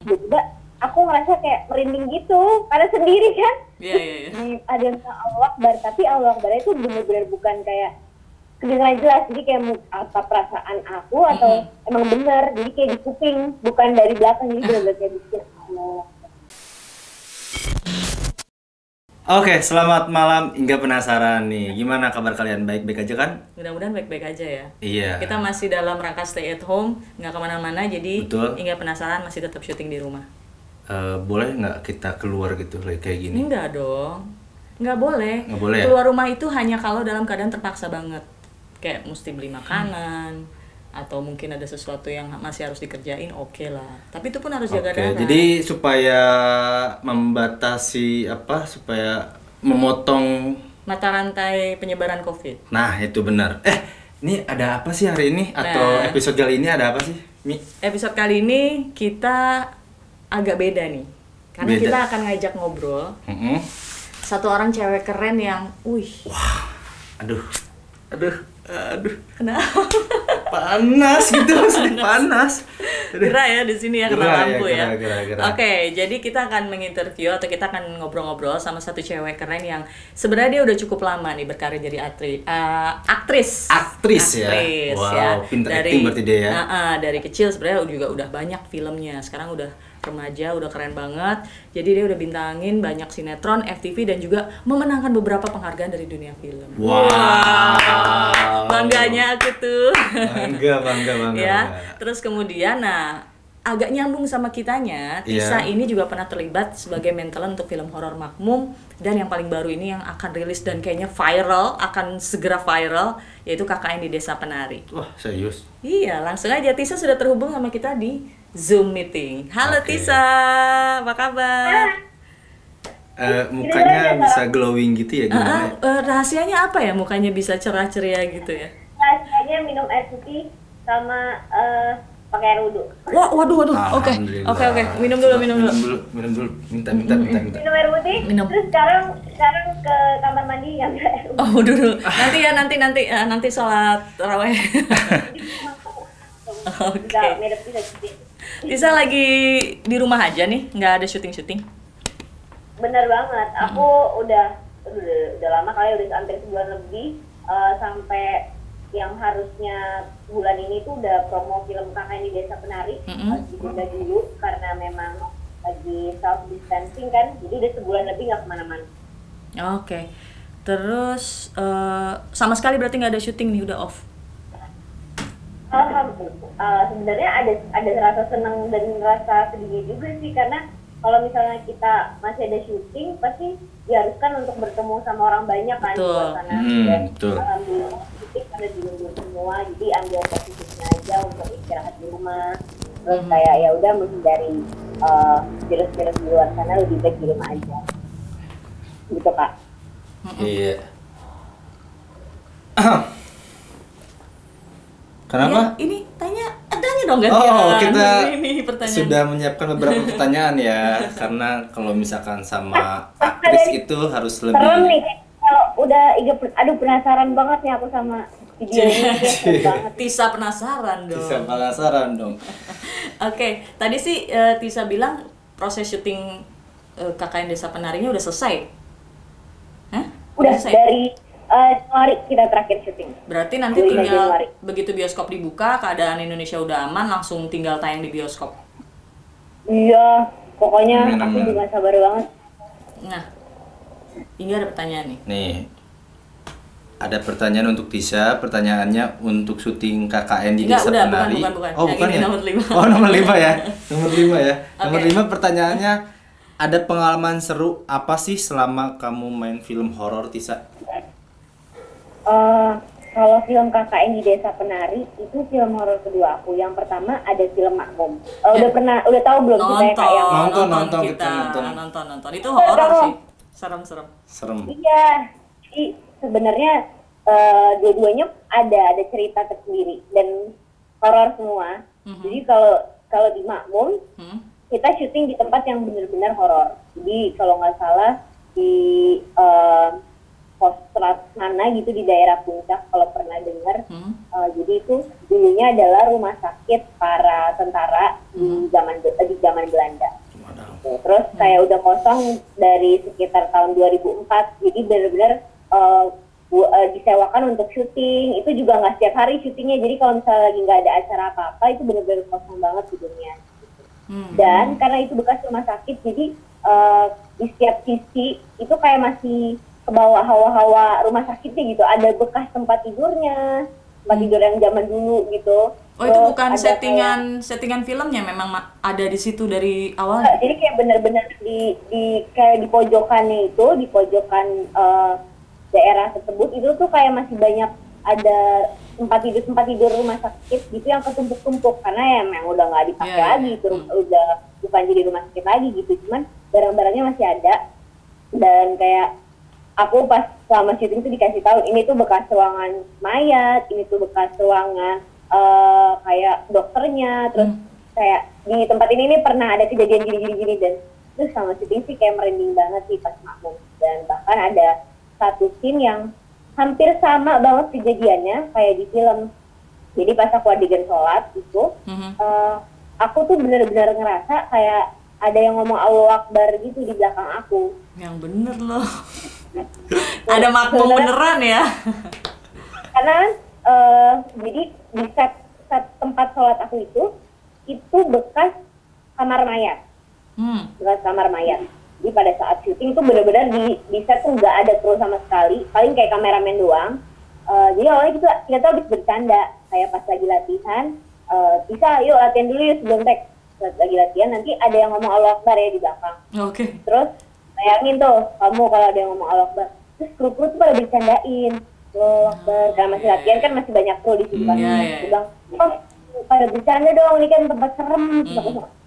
tiba-tiba aku ngerasa kayak merinding gitu karena sendiri kan. Iya, iya, iya. Ada yang Allah Akbar, tapi Allah Akbar itu bener-bener bukan kayak kedengaran jelas, jadi kayak apa perasaan aku atau emang bener, jadi kayak di kuping bukan dari belakang, jadi bener-bener kayak bikin Allah. Oke, selamat malam. Hingga penasaran nih, gimana kabar kalian? Baik-baik aja kan? Mudah-mudahan baik-baik aja ya. Iya. Kita masih dalam rangka stay at home, nggak kemana-mana, jadi Betul. hingga penasaran masih tetap syuting di rumah. Boleh nggak kita keluar gitu kayak gini? Enggak dong, nggak boleh. Nggak boleh ya? Keluar rumah itu hanya kalau dalam keadaan terpaksa banget, kayak mesti beli makanan atau mungkin ada sesuatu yang masih harus dikerjain, oke lah. Tapi itu pun harus jaga Oke, jarak. jadi supaya membatasi supaya memotong. Mata rantai penyebaran COVID. Nah, itu benar. Ini ada apa sih hari ini? Atau Nah. episode kali ini ada apa sih, Mi? Episode kali ini kita agak beda nih, karena Beda. kita akan ngajak ngobrol Mm-mm. satu orang cewek keren yang, Aduh. kenapa? Panas gitu, maksudnya panas. Aduh. Gerah ya di sini ya, kena Gerah ya, lampu ya. gerah. Oke, jadi kita akan menginterview atau kita akan ngobrol-ngobrol sama satu cewek keren yang sebenarnya dia udah cukup lama nih berkarir jadi aktris. Aktris ya. Wow, ya. pinter acting berarti dia ya. Dari kecil sebenarnya juga udah banyak filmnya. Sekarang udah remaja, udah keren banget. Jadi dia udah bintangin banyak sinetron, FTV dan juga memenangkan beberapa penghargaan dari dunia film. Wow. Bangganya aku tuh. Bangga. Ya. Terus kemudian agak nyambung sama kitanya, Tisa ini juga pernah terlibat sebagai mental untuk film horor Makmum, dan yang paling baru ini yang akan rilis dan kayaknya viral, akan segera viral, yaitu KKN di Desa Penari. Wah, serius. Iya, langsung aja Tisa sudah terhubung sama kita di Zoom meeting. Halo Oke. Tisa, apa kabar? Mukanya bisa glowing gitu ya gimana? Rahasianya apa ya mukanya bisa cerah ceria gitu ya? Rasanya minum air putih sama pakai air wudhu. Waduh. Oke. Alhamdulillah. Minum dulu. Minta. Minta. Minum air putih. Minum. Terus sekarang ke kamar mandi ngambil air wudhu. Oh, dulu. Nanti sholat tarawih. Oke. Bisa mirip bisa gitu. Tisa lagi di rumah aja nih, nggak ada syuting. Bener banget. Aku udah lama kali, udah hampir sebulan lebih, sampai yang harusnya bulan ini tuh udah promo film KKN di Desa Penari. Harus ditunda dulu karena memang lagi self distancing kan, jadi udah sebulan lebih nggak kemana-mana. Oke. Terus sama sekali berarti nggak ada syuting nih, udah off. Sebenarnya ada rasa senang dan rasa sedih juga sih, karena kalau misalnya kita masih ada syuting pasti diharuskan untuk bertemu sama orang banyak kan di Betul. luar sana. Dan betul. alhamdulillah syuting pada dilundur semua, jadi ambil positifnya aja untuk istirahat di rumah. Terus kayak ya udah menghindari virus-virus di luar sana, lebih baik di rumah aja. Gitu Kak. Iya. Kenapa? Ya, ini tanya dong gantian. Kita ini pertanyaan. sudah menyiapkan beberapa pertanyaan ya, karena kalau misalkan sama aktris itu harus Serem lebih. nih, kalau udah aduh penasaran banget nih aku sama video ini, seru banget. Tisa penasaran dong. Bisa penasaran dong. Oke, tadi sih Tisa bilang proses syuting KKN Desa Penarinya udah selesai. Hah? Udah selesai? dari Januari kita terakhir syuting. Berarti nanti 25 tinggal Januari. begitu bioskop dibuka, keadaan Indonesia udah aman, langsung tinggal tayang di bioskop. Iya, pokoknya Amin, aku amin. juga sabar banget. Nah, ini ada pertanyaan nih. Nih, ada pertanyaan untuk Tisa. Pertanyaannya untuk syuting KKN di Enggak, Desa udah, Penari. bukan. Oh, Yang bukan ini ya? nomor 5. Oh, nomor 5 ya. Nomor 5 ya. Nomor Oke. 5 pertanyaannya, ada pengalaman seru apa sih selama kamu main film horor, Tisa? Kalau film KKN di Desa Penari itu film horor kedua aku. Yang pertama ada film Makmum. Udah tahu belum kita ya Kak yang Nonton, kita kita nonton. Itu horor sih. Serem. Serem. Iya, jadi sebenarnya dua-duanya ada cerita tersendiri dan horor semua. Jadi kalau di Makmum kita syuting di tempat yang benar-benar horor. Jadi kalau nggak salah di Kostrad mana gitu di daerah Puncak kalau pernah dengar. Jadi itu dulunya adalah rumah sakit para tentara di zaman Belanda. Terus kayak udah kosong dari sekitar tahun 2004. Jadi benar-benar disewakan untuk syuting. Itu juga nggak setiap hari syutingnya. Jadi kalau misalnya lagi nggak ada acara apa-apa itu benar-benar kosong banget gedungnya. Dan karena itu bekas rumah sakit, jadi di setiap sisi itu kayak masih ke bawah hawa-hawa rumah sakitnya gitu. Ada bekas tempat tidurnya, tempat tidur yang zaman dulu gitu. Oh, itu bukan settingan filmnya, memang ada di situ dari awal. Jadi kayak benar-benar kayak di pojokannya itu, di pojokan daerah tersebut itu tuh kayak masih banyak ada tempat tidur rumah sakit gitu yang ketumpuk-tumpuk karena ya memang udah nggak dipakai lagi, udah bukan jadi rumah sakit lagi gitu. Cuman barang-barangnya masih ada. Dan kayak aku pas selama syuting itu dikasih tahu ini tuh bekas ruangan mayat, ini tuh bekas ruangan kayak dokternya, terus kayak di tempat ini pernah ada kejadian gini dan terus sama syuting sih kayak merinding banget sih pas Makmum. Dan bahkan ada satu scene yang hampir sama banget kejadiannya kayak di film. Jadi pas aku adegan sholat itu, aku tuh benar-benar ngerasa kayak ada yang ngomong Allahu Akbar gitu di belakang aku. Yang bener loh. Ada makmum beneran ya. Karena jadi di set tempat sholat aku itu bekas kamar mayat. Bekas kamar mayat. Jadi pada saat syuting tuh benar-benar di set tuh nggak ada kru sama sekali, paling kayak kameramen doang. Jadi awalnya kita tuh habis bercanda, kayak pas lagi latihan, bisa yuk latihan dulu yuk sebelum tag. Lagi latihan nanti ada yang ngomong Allahu Akbar ya di belakang. Terus bayangin tuh kamu kalau ada yang ngomong Allahu Akbar, terus kru-kru tuh pada bercandain Allahu Akbar, karena masih latihan kan masih banyak kru di situ kan. Bilang, oh pada bercanda dong, ini kan tempat serem,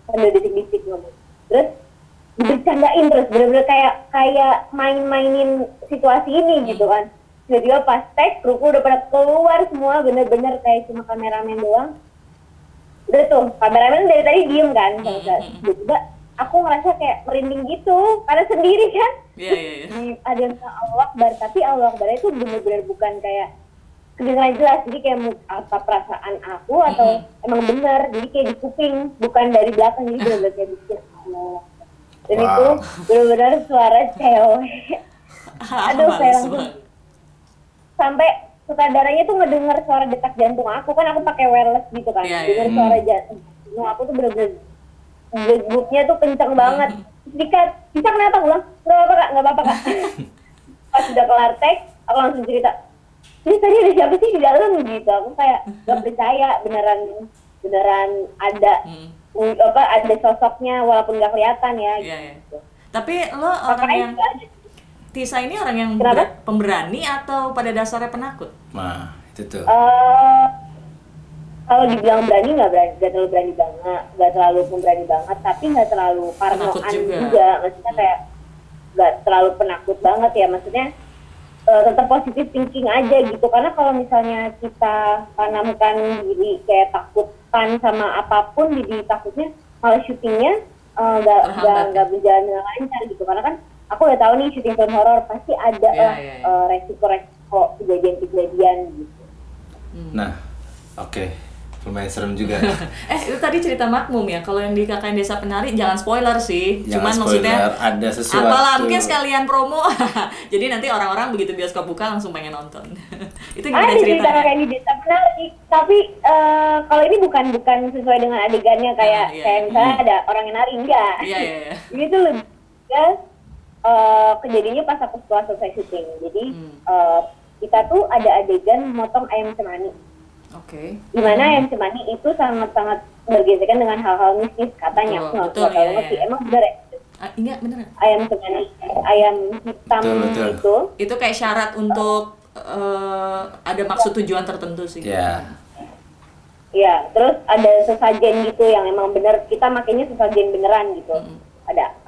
pada disik-disik ngomong. Terus bercandain terus bener-bener kayak main-mainin situasi ini gitu kan. Tiba-tiba pas tag kruku udah pada keluar semua, bener-bener kayak cuma kameramen doang. Udah tuh kameramen dari tadi diem kan. Tiba-tiba aku ngerasa kayak merinding gitu karena sendiri kan. Ada yang Allahu Akbar, tapi Allahu Akbar itu bener-bener bukan kayak kedengaran jelas, jadi kayak apa perasaan aku atau emang bener, jadi kayak di kuping bukan dari belakang, jadi bener-bener kayak bikin Allah. Dan itu benar-benar suara cewek. Aduh, kayak langsung sampai sutradaranya tuh ngedenger suara detak jantung aku, kan aku pakai wireless gitu kan. Dengar suara jantung aku tuh benar-benar degupnya tuh kenceng banget. Bisa kenapa? Aku bilang, nggak apa-apa kak. Pas udah kelar tag, aku langsung cerita, ini tadi ada siapa sih di dalam gitu. Aku kayak gak percaya beneran ada ada sosoknya walaupun nggak kelihatan ya. Gitu. Tapi lo orang yang Tisa ini orang yang pemberani atau pada dasarnya penakut? Nah itu tuh. Kalau dibilang berani nggak terlalu berani banget, nggak terlalu pemberani banget, tapi nggak terlalu parnoan juga. Maksudnya kayak nggak terlalu penakut banget ya. Maksudnya tetap positif thinking aja gitu. Karena kalau misalnya kita tanamkan diri kayak takutkan sama apapun, jadi takutnya malah syutingnya nggak berjalan dengan lancar gitu. Karena kan aku udah tahu nih syuting film horor pasti ada resiko kejadian gitu. Nah, oke. Lumayan serem juga. Itu tadi cerita Makmum ya. Kalau yang di KKN Desa Penari jangan spoiler sih. Jangan cuman spoiler, maksudnya ada sesuatu. Apalah mungkin sekalian promo. Jadi nanti orang-orang begitu bioskop buka langsung pengen nonton. Itu gimana ceritanya? Ada cerita KKN di Desa Penari, tapi kalau ini bukan sesuai dengan adegannya kayak misalnya ada orang yang nari, enggak. Ini tuh lebih kejadiannya pas aku setelah selesai syuting. Jadi kita tuh ada adegan motong ayam cemani. Dimana ayam cemani itu sangat-sangat bergesekan dengan hal-hal mistis katanya. Aku nggak tahu ngerti. Emang benar ya? Iya benar. Ayam cemani, ayam hitam itu kayak syarat untuk ada maksud tujuan tertentu sih. Iya, terus ada sesajen gitu yang emang benar, kita makanya sesajen beneran gitu.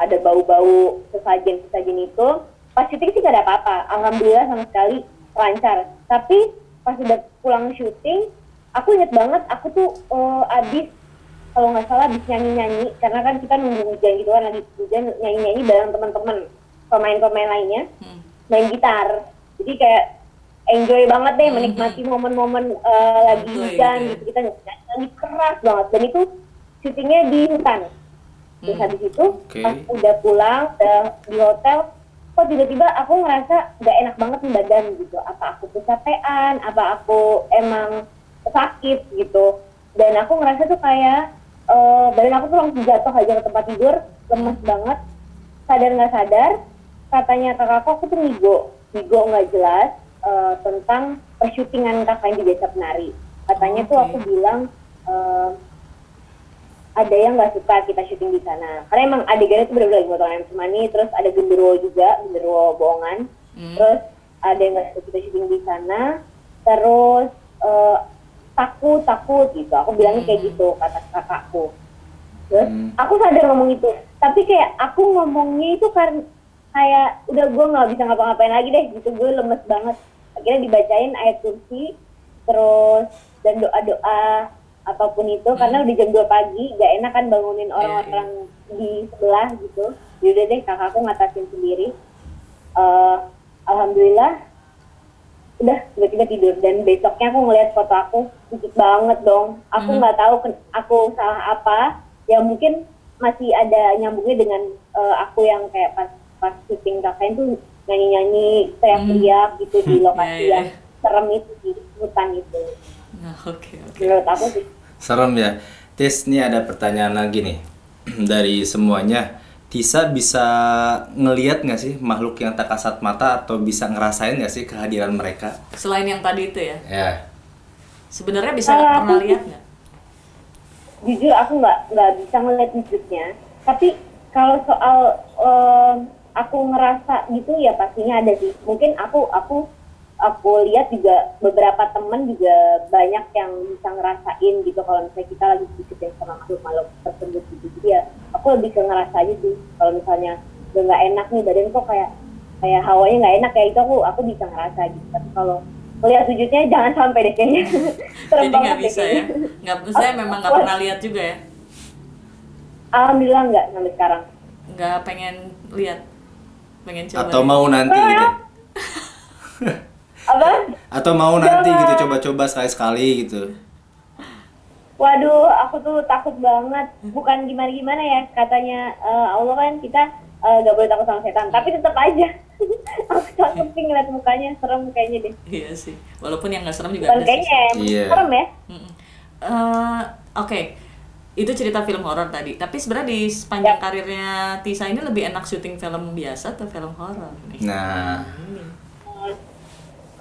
Ada bau-bau sesajen itu. Pas syuting sih gak ada apa-apa. Alhamdulillah sama sekali lancar. Tapi pas udah pulang syuting, aku inget banget aku tuh abis kalau nggak salah abis nyanyi karena kan kita nunggu hujan gitu kan, lagi hujan nyanyi bareng teman-teman pemain lainnya main gitar. Jadi kayak enjoy banget deh menikmati momen-momen lagi hujan gitu. Kita nyanyi keras banget, dan itu syutingnya di hutan. Terus habis itu pas udah pulang, udah di hotel, kok tiba-tiba aku ngerasa gak enak banget nih badan gitu. Apa aku kecapean, apa aku emang sakit gitu. Dan aku ngerasa tuh kayak badan aku tuh langsung jatuh aja ke tempat tidur, lemes banget. Sadar nggak sadar, katanya kakakku aku tuh ngigo nggak jelas tentang persyutingan kakak di Desa Penari. Katanya tuh aku bilang ada yang nggak suka kita syuting di sana, karena emang adegannya tuh bener-bener lagi motoran semani, terus ada genderuwo juga, genderuwo bohongan, terus ada yang nggak suka kita syuting di sana, terus takut gitu, aku bilangnya kayak gitu kata kakakku. Terus aku sadar ngomong itu, tapi kayak aku ngomongnya itu karena kayak udah gue nggak bisa ngapa-ngapain lagi deh gitu, gue lemes banget. Akhirnya dibacain ayat kursi, terus dan doa-doa apapun itu, karena udah jam 2 pagi, gak enak kan bangunin orang-orang di sebelah gitu. Yaudah deh, kakakku ngatasin sendiri. Alhamdulillah udah tiba-tiba tidur, dan besoknya aku ngeliat foto aku sedikit banget dong. Aku nggak tahu aku salah apa, ya mungkin masih ada nyambungnya dengan aku yang kayak pas syuting kakaknya tuh nyanyi-nyanyi, teriak-teriak gitu di lokasi yang serem itu, di hutan itu. Nah, oke. Menurut aku sih serem ya. Tis, ini ada pertanyaan lagi nih dari semuanya. Tisa bisa ngelihat nggak sih makhluk yang tak kasat mata, atau bisa ngerasain nggak sih kehadiran mereka? Selain yang tadi itu ya? Ya. Sebenarnya bisa pernah lihat nggak? Jujur aku nggak bisa ngeliat wujudnya. Tapi kalau soal aku ngerasa gitu ya pastinya ada sih. Mungkin aku lihat juga beberapa temen juga banyak yang bisa ngerasain gitu kalau misalnya kita lagi disyuting sama makhluk tersebut gitu. Jadi ya aku lebih ke ngerasa aja sih, kalau misalnya udah nggak enak nih badan kok kayak hawanya nggak enak, kayak itu aku bisa ngerasa gitu. Tapi kalau melihat wujudnya jangan sampai deh kayaknya. Jadi nggak bisa ya? Saya memang nggak pernah lihat juga ya? Alhamdulillah nggak sampai sekarang. Nggak pengen lihat, pengen coba. Atau mau nanti gitu? Apa? Atau mau nanti gitu, coba-coba sekali-sekali gitu? Waduh, aku tuh takut banget. Bukan gimana-gimana ya, katanya Allah kan kita gak boleh takut sama setan. Tapi tetap aja aku takut sih ngeliat mukanya, serem kayaknya deh. Iya sih, walaupun yang gak serem juga ada kayaknya sih. Serem ya. Oke. Itu cerita film horor tadi. Tapi sebenarnya di sepanjang karirnya Tisa ini lebih enak syuting film biasa atau film horor nih? Nah,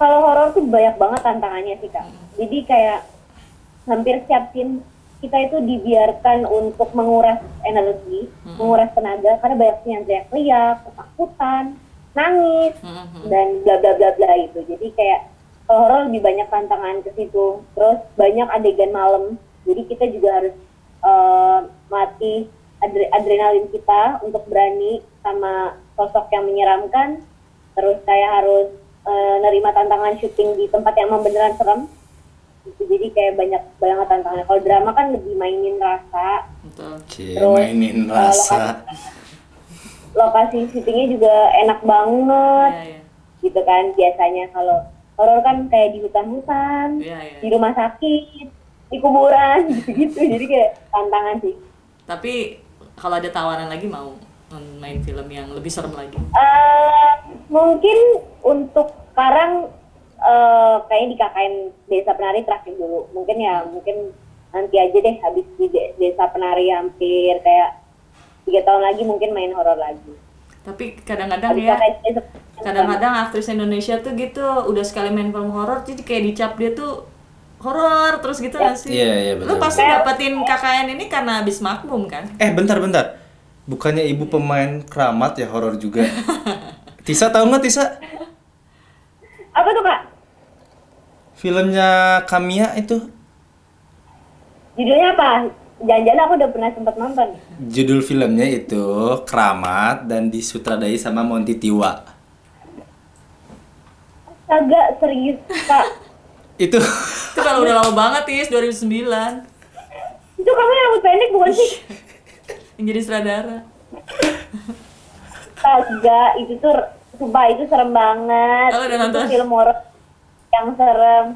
kalau horor tuh banyak banget tantangannya sih Kak. Jadi kayak hampir setiap scene kita itu dibiarkan untuk menguras energi, menguras tenaga, karena banyak yang teriak-teriak, ketakutan, nangis, dan bla bla bla bla itu. Jadi kayak kalau horor lebih banyak tantangan ke situ. Terus banyak adegan malam, jadi kita juga harus mati adrenalin kita untuk berani sama sosok yang menyeramkan. Terus saya harus nerima tantangan syuting di tempat yang emang beneran serem. Jadi kayak banyak banget tantangannya. Kalau drama kan lebih mainin rasa. Terus mainin rasa. Lokasi syutingnya juga enak banget. Gitu kan biasanya. Kalau horor kan kayak di hutan-hutan, di rumah sakit, di kuburan gitu-gitu. Jadi kayak tantangan sih. Tapi kalau ada tawaran lagi mau main film yang lebih serem lagi? Mungkin untuk sekarang kayaknya di KKN Desa Penari terakhir dulu. Mungkin nanti aja deh, habis di Desa Penari hampir kayak 3 tahun lagi mungkin main horor lagi. Tapi kadang-kadang aktris Indonesia tuh gitu udah sekali main film horor jadi kayak dicap dia tuh horor terus gitu nggak sih? Iya betul. Lu pasti dapetin KKN ini karena habis makmum kan? Bentar. Bukannya ibu pemain keramat ya horor juga? Tisa tahu nggak Tisa? Apa tuh Kak? Filmnya Kamiya itu. Judulnya apa? Jangan-jangan aku udah pernah sempat nonton. Judul filmnya itu Keramat dan disutradai sama Monty Tiwa. Agak serius Kak. Itu kalau udah lama banget Tis, 2009. Itu kamu yang rambut pendek bukan sih? Yang jadi sutradara. Agak itu tuh Sumpah itu serem banget. Oh, udah nonton? Itu film horor yang serem.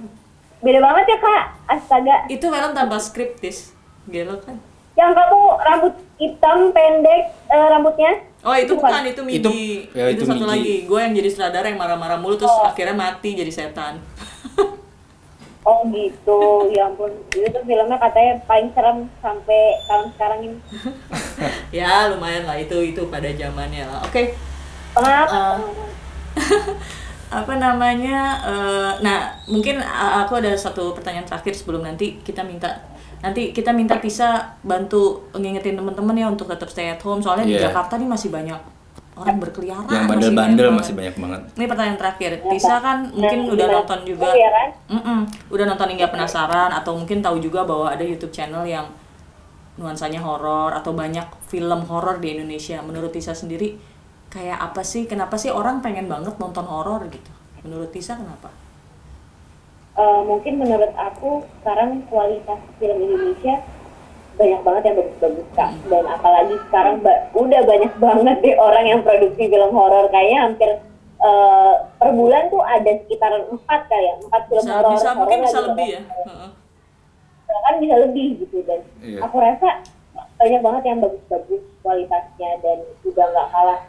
Beda banget ya kak, astaga. Itu film tanpa skrip, Tis. Gelo kan? Yang kamu rambut hitam pendek rambutnya? Oh itu bukan, itu Migi. Itu satu Migi. lagi. Gue yang jadi sutradara yang marah-marah mulu terus akhirnya mati jadi setan. Oh gitu, ya ampun. Itu tuh filmnya katanya paling serem sampai tahun sekarang ini. Ya lumayan lah itu pada zamannya lah. Oke. Kenapa? Apa namanya? Nah mungkin aku ada satu pertanyaan terakhir sebelum nanti kita minta Tisa bantu ngingetin teman-teman ya untuk tetap stay at home soalnya di Jakarta nih masih banyak orang berkeliaran, yang bandel-bandel masih banyak banget. Ini pertanyaan terakhir, Tisa kan mungkin udah nonton juga, udah nonton Hingga Penasaran atau mungkin tahu juga bahwa ada YouTube channel yang nuansanya horor atau banyak film horor di Indonesia. Menurut Tisa sendiri kayak apa sih? Kenapa sih orang pengen banget nonton horor gitu? Menurut Tisa kenapa? Mungkin menurut aku sekarang kualitas film Indonesia banyak banget yang bagus-bagus kak, dan apalagi sekarang udah banyak banget deh orang yang produksi film horor, kayaknya hampir per bulan tuh ada sekitar 4 kali ya, 4 film horor. Mungkin bisa lebih ya. Kan bisa lebih gitu, dan aku rasa banyak banget yang bagus-bagus kualitasnya dan juga nggak kalah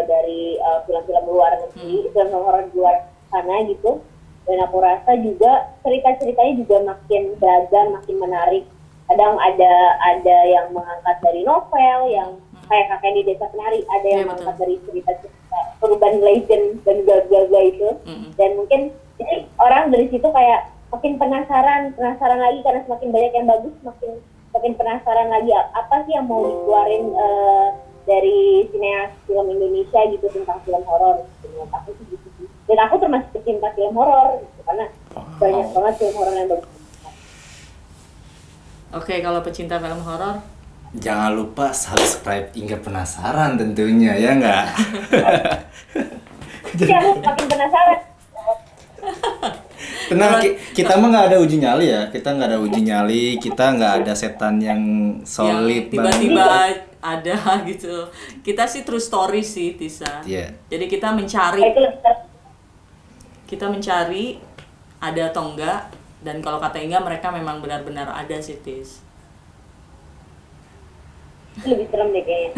dari film-film luar negeri, film horor di luar sana gitu. Dan aku rasa juga cerita-ceritanya juga makin beragam, makin menarik. Kadang ada yang mengangkat dari novel, yang kayak Kakek di Desa Penari, ada yang mengangkat dari cerita-cerita urban legend dan gaga itu. Dan mungkin jadi orang dari situ kayak makin penasaran lagi karena semakin banyak yang bagus, makin penasaran lagi apa sih yang mau dikeluarin dari sineas film Indonesia gitu tentang film horor. Menurut aku sih gitu. Dan aku termasuk pecinta film horor gitu, karena banyak banget film horor yang bagus. Oke, kalau pecinta film horor, jangan lupa subscribe Hingga Penasaran tentunya, ya nggak? Jadi aku makin penasaran. Tenang, kita mah nggak ada uji nyali ya. Kita nggak ada uji nyali, kita nggak ada setan yang solid yang tiba-tiba ada gitu. Kita sih true story sih, Tisa. Jadi kita mencari ada atau enggak, dan kalau kata Inga mereka memang benar-benar ada sih, Tis. Lebih serem deh kayaknya.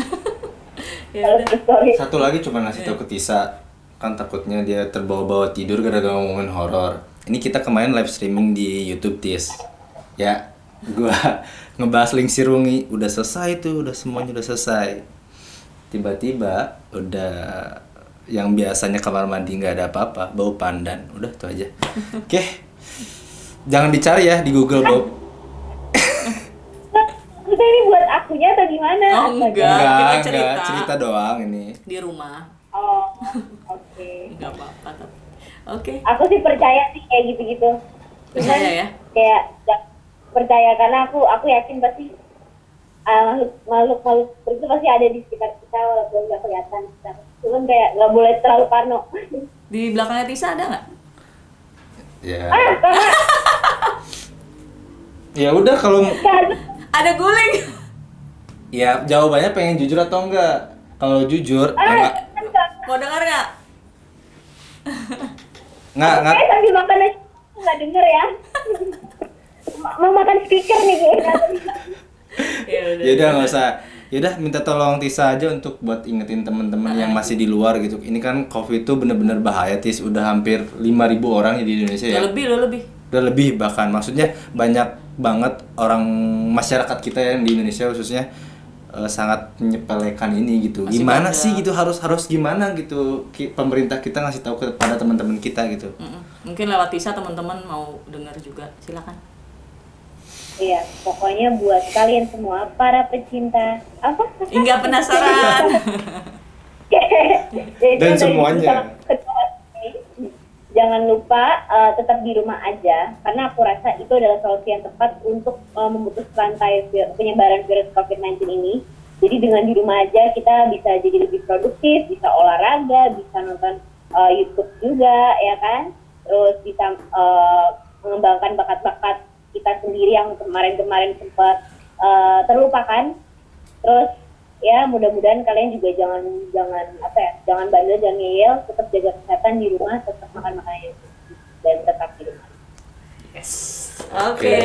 Satu lagi cuma ngasih tahu ke Tisa, kan takutnya dia terbawa-bawa tidur gara-gara ngomongin horor. Ini kita kemarin live streaming di YouTube, Tis. Ya, gua ngebahas Ling Sirungi, udah selesai tuh, semuanya udah selesai. Tiba-tiba udah yang biasanya kamar mandi nggak ada apa-apa, bau pandan, udah tuh aja. Oke, jangan dicari ya di Google bau. Kita ini buat akunya atau gimana? Oh enggak, cerita doang ini. Di rumah. Oh, oke. Enggak apa-apa. Oke. Aku sih percaya sih kayak gitu-gitu. Percaya ya? Kayak percaya karena aku yakin pasti makhluk itu pasti ada di sekitar kita walaupun nggak kelihatan. Cuman kayak nggak boleh terlalu parno. Di belakangnya Tisa ada nggak? Ya. Ya udah kalau ada guling. Ya jawabannya pengen jujur atau enggak? Kalau jujur, mau dengar nggak? Nggak. Sambil makan aja nggak denger ya. Mau makan speaker nih kayaknya. Ya udah nggak usah. Yaudah minta tolong Tisa aja untuk buat ingetin teman-teman yang masih di luar gitu. Ini kan COVID tuh bener-bener bahaya, Tis. Udah hampir 5.000 orang di Indonesia ya. Udah lebih bahkan. Maksudnya banyak banget orang masyarakat kita yang di Indonesia khususnya sangat menyepelekan ini gitu. Gimana sih gitu, harus gimana gitu pemerintah kita ngasih tahu kepada teman-teman kita gitu. Mungkin lewat Tisa teman-teman mau dengar juga. Silakan. Iya, pokoknya buat kalian semua para pecinta Hingga Penasaran. Dan semuanya. Jangan lupa tetap di rumah aja, karena aku rasa itu adalah solusi yang tepat untuk memutus rantai penyebaran virus COVID-19 ini. Jadi dengan di rumah aja kita bisa jadi lebih produktif, bisa olahraga, bisa nonton YouTube juga, ya kan? Terus bisa mengembangkan bakat-bakat kita sendiri yang kemarin-kemarin sempat terlupakan. Terus ya mudah-mudahan kalian juga jangan bandel, jangan ngeyel, tetap jaga kesehatan di rumah, tetap makan makanan yang sehat, dan tetap di rumah. Yes. Oke.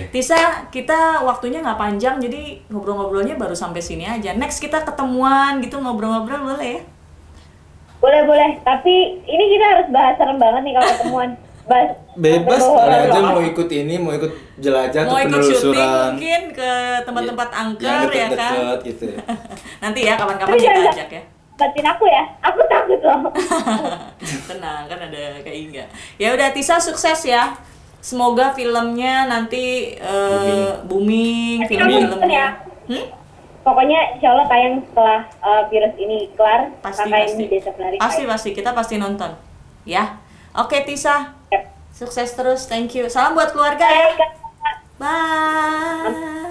Tisa, kita waktunya nggak panjang, jadi ngobrol-ngobrolnya baru sampai sini aja. Next kita ketemuan gitu, ngobrol-ngobrol boleh ya? Boleh. Tapi ini kita harus bahas serem banget nih kalau ketemuan. Bebas, kalian aja mau ikut ini, mau ikut jelajah mau ke ikut syuting penelusuran. Mungkin ke tempat-tempat angker ya kan? Gitu ya. Nanti ya kapan-kapan kita ajak ya. Batin aku ya, aku takut loh. Tenang, kan ada Kak Inga. Ya udah Tisa, sukses ya. Semoga filmnya nanti booming, film-filmnya. Pokoknya insya Allah tayang setelah virus ini kelar. Pasti. Di Desa Penari. Pasti, kita pasti nonton. Ya, oke Tisa, sukses terus, thank you. Salam buat keluarga ya. Bye.